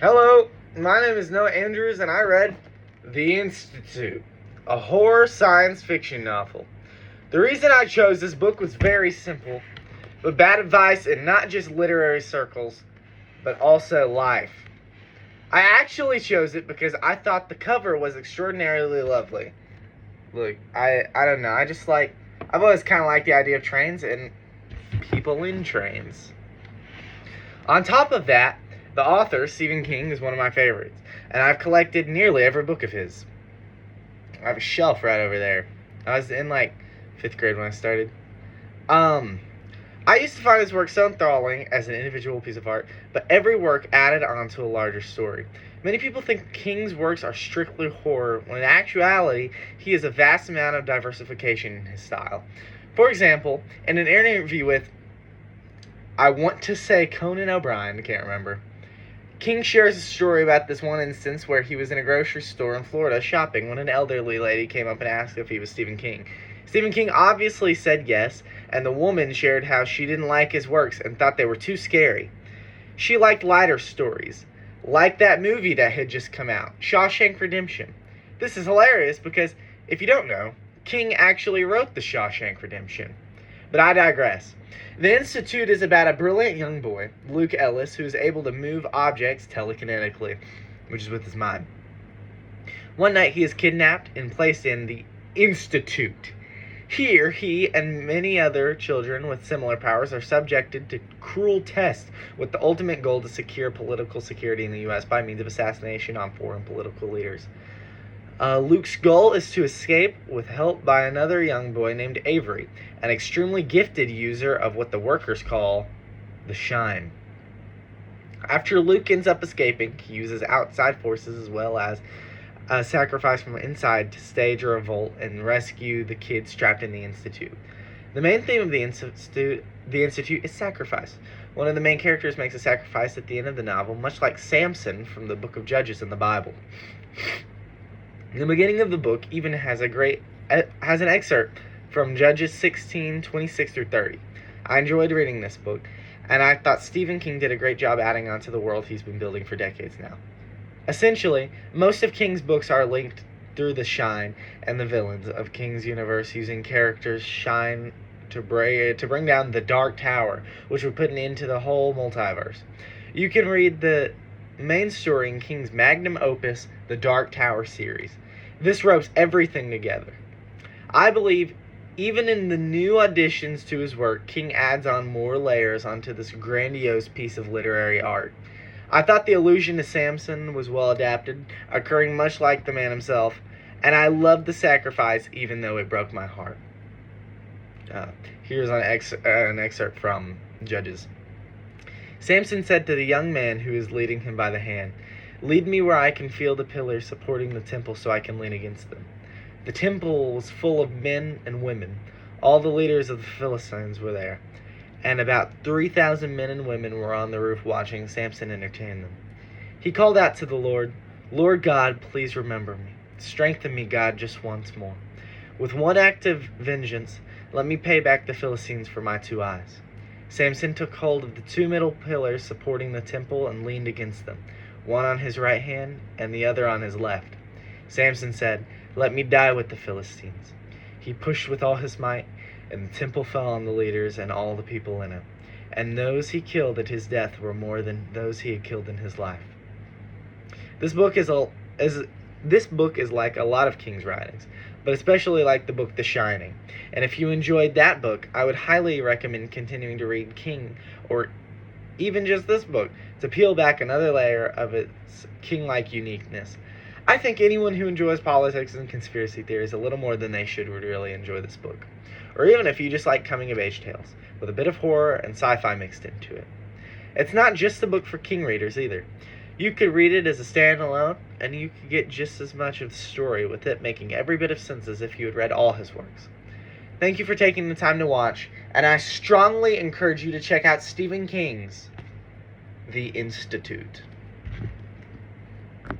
Hello, my name is Noah Andrews, and I read The Institute, a horror science fiction novel. The reason I chose this book was very simple, but bad advice in not just literary circles, but also life. I actually chose it because I thought the cover was extraordinarily lovely. Look, I don't know, I've always kind of liked the idea of trains and people in trains. On top of that, the author, Stephen King, is one of my favorites, and I've collected nearly every book of his. I have a shelf right over there. I was in, 5th grade when I started. I used to find his work so enthralling as an individual piece of art, but every work added on to a larger story. Many people think King's works are strictly horror, when in actuality, he has a vast amount of diversification in his style. For example, in an interview with, I want to say Conan O'Brien, I can't remember, King shares a story about this one instance where he was in a grocery store in Florida shopping when an elderly lady came up and asked if he was Stephen King. Stephen King obviously said yes, and the woman shared how she didn't like his works and thought they were too scary. She liked lighter stories, like that movie that had just come out, Shawshank Redemption. This is hilarious because, if you don't know, King actually wrote The Shawshank Redemption. But I digress. The Institute is about a brilliant young boy, Luke Ellis, who is able to move objects telekinetically, which is with his mind. One night he is kidnapped and placed in the Institute. Here, he and many other children with similar powers are subjected to cruel tests with the ultimate goal to secure political security in the U.S. by means of assassination on foreign political leaders. Luke's goal is to escape with help by another young boy named Avery, an extremely gifted user of what the workers call the Shine. After Luke ends up escaping, he uses outside forces as well as a sacrifice from inside to stage a revolt and rescue the kids trapped in the Institute. The main theme of the Institute is sacrifice. One of the main characters makes a sacrifice at the end of the novel, much like Samson from the book of Judges in the Bible. The beginning of the book even has an excerpt from Judges 16:26 through 30. I enjoyed reading this book, and I thought Stephen King did a great job adding on to the world he's been building for decades now. Essentially, most of King's books are linked through the Shine and the villains of King's universe, using characters Shine to bring down the Dark Tower, which would put an end to the whole multiverse. You can read the main story in King's magnum opus, the Dark Tower series. This ropes everything together. I believe even in the new additions to his work, King adds on more layers onto this grandiose piece of literary art. I thought the allusion to Samson was well adapted, occurring much like the man himself, and I loved the sacrifice even though it broke my heart. Here's an excerpt from Judges. Samson said to the young man who is leading him by the hand, "Lead me where I can feel the pillars supporting the temple so I can lean against them." The temple was full of men and women. All the leaders of the Philistines were there, and about 3,000 men and women were on the roof watching Samson entertain them. He called out to the Lord, "Lord God, please remember me. Strengthen me, God, just once more. With one act of vengeance, let me pay back the Philistines for my 2 eyes." Samson took hold of the 2 middle pillars supporting the temple and leaned against them, one on his right hand and the other on his left. Samson said, "Let me die with the Philistines." He pushed with all his might, and the temple fell on the leaders and all the people in it. And those he killed at his death were more than those he had killed in his life. This book is like a lot of King's writings, but especially like the book The Shining. And if you enjoyed that book, I would highly recommend continuing to read King, or even just this book, to peel back another layer of its King-like uniqueness. I think anyone who enjoys politics and conspiracy theories a little more than they should would really enjoy this book. Or even if you just like coming-of-age tales, with a bit of horror and sci-fi mixed into it. It's not just a book for King readers either. You could read it as a standalone, and you could get just as much of the story, with it making every bit of sense as if you had read all his works. Thank you for taking the time to watch, and I strongly encourage you to check out Stephen King's The Institute.